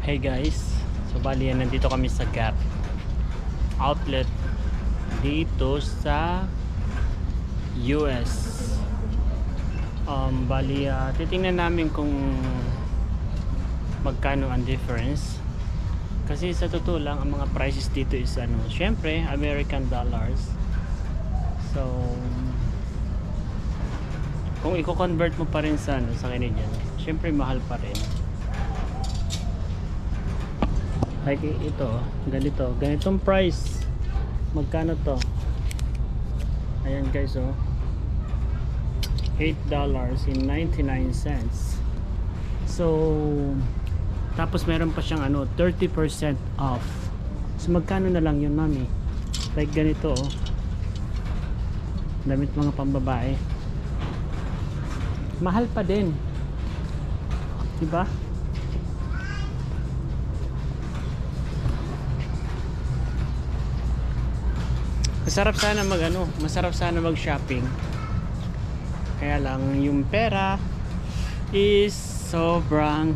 Hey guys, so bali nandito kami sa Gap outlet dito sa US. Bali titingnan namin kung magkano ang difference. Kasi sa totoo lang ang mga prices dito is syempre American dollars. So kung i-convert mo pa rin sa sa Canadian, syempre mahal pa rin. Like ito, ganitong price. Magkano to? Ayan guys, oh. $8.99. So tapos meron pa siyang 30% off. So magkano na lang yun, mami? Like ganito, oh. Damit mga pambabae. Mahal pa din. Diba? Masarap sana mag-shopping. Kaya lang yung pera is sobrang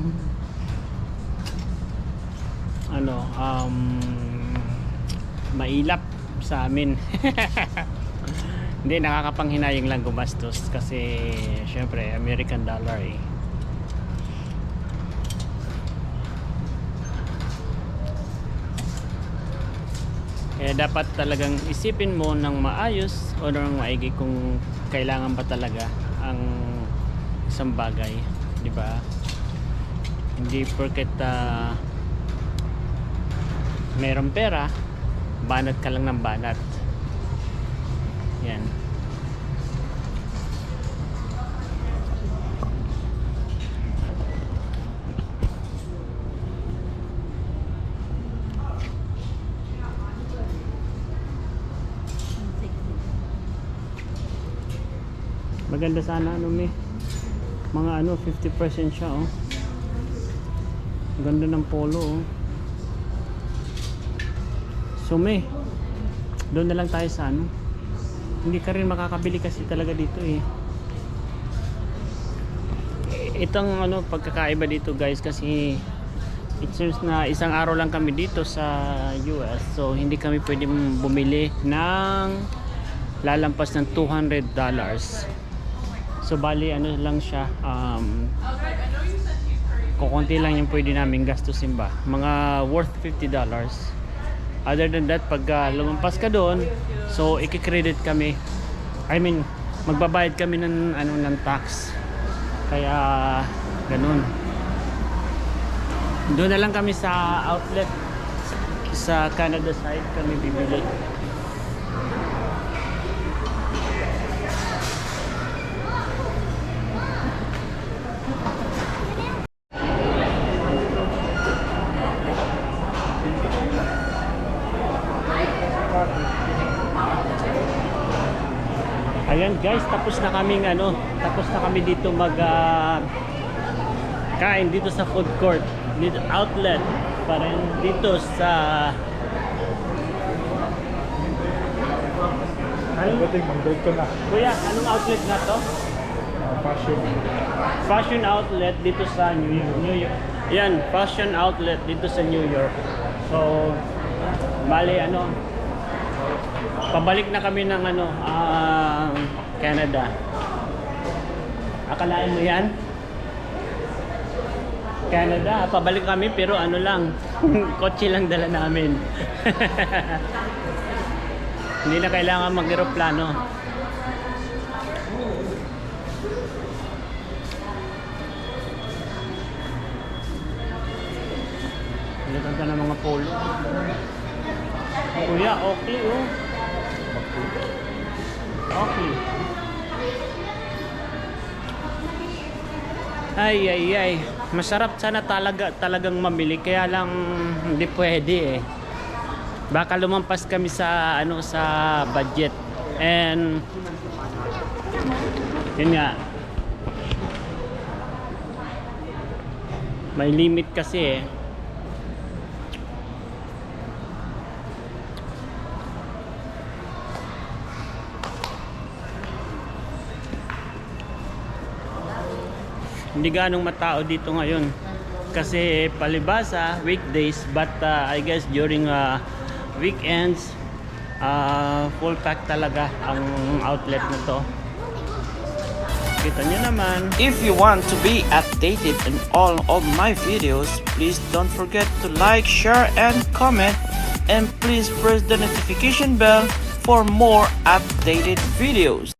mailap sa amin. Hindi, nakakapanghinayang lang gumastos kasi syempre American dollar eh. Kaya dapat talagang isipin mo ng maayos o ng maigi kung kailangan ba talaga ang isang bagay, di ba? Hindi porket mayroong pera, banat ka lang ng banat. Yan. Maganda sana mga 50% siya, oh. Ganda ng polo, oh. So doon na lang tayo sa hindi ka rin makakabili kasi talaga dito eh. Itong pagkakaiba dito guys, kasi it seems na isang araw lang kami dito sa US, so hindi kami pwedeng bumili ng lalampas ng $200. So bali lang siya, kukunti lang yung pwede namin gastusin ba, mga worth $50. Other than that, pag lumampas ka doon, so i-credit kami, magbabayad kami ng ng tax. Kaya ganun, doon na lang kami sa outlet sa Canada side kami bibili. Ayan guys, tapos na kami dito kain dito sa food court, dito outlet pa rin dito sa Kuya, anong outlet na to? Fashion outlet dito sa New York. Yan, fashion outlet dito sa New York. So bali pabalik na kami ng Canada. Akalain mo yan? Canada, pabalik kami pero lang kotse lang dala namin. Hindi na kailangan mag-eroplano. Litan ka ng mga polo. Kuya, okay, oh. Okay. Ay. Masarap sana talagang mamili, kaya lang hindi pwede eh. Baka lumampas kami sa sa budget. And yun nga, may limit kasi eh. Hindi ganong matao dito ngayon. kasi palibasa weekdays, but I guess during weekends full pack talaga ang outlet na to. Kita nyo naman. If you want to be updated on all of my videos, please don't forget to like, share, and comment. And please press the notification bell for more updated videos.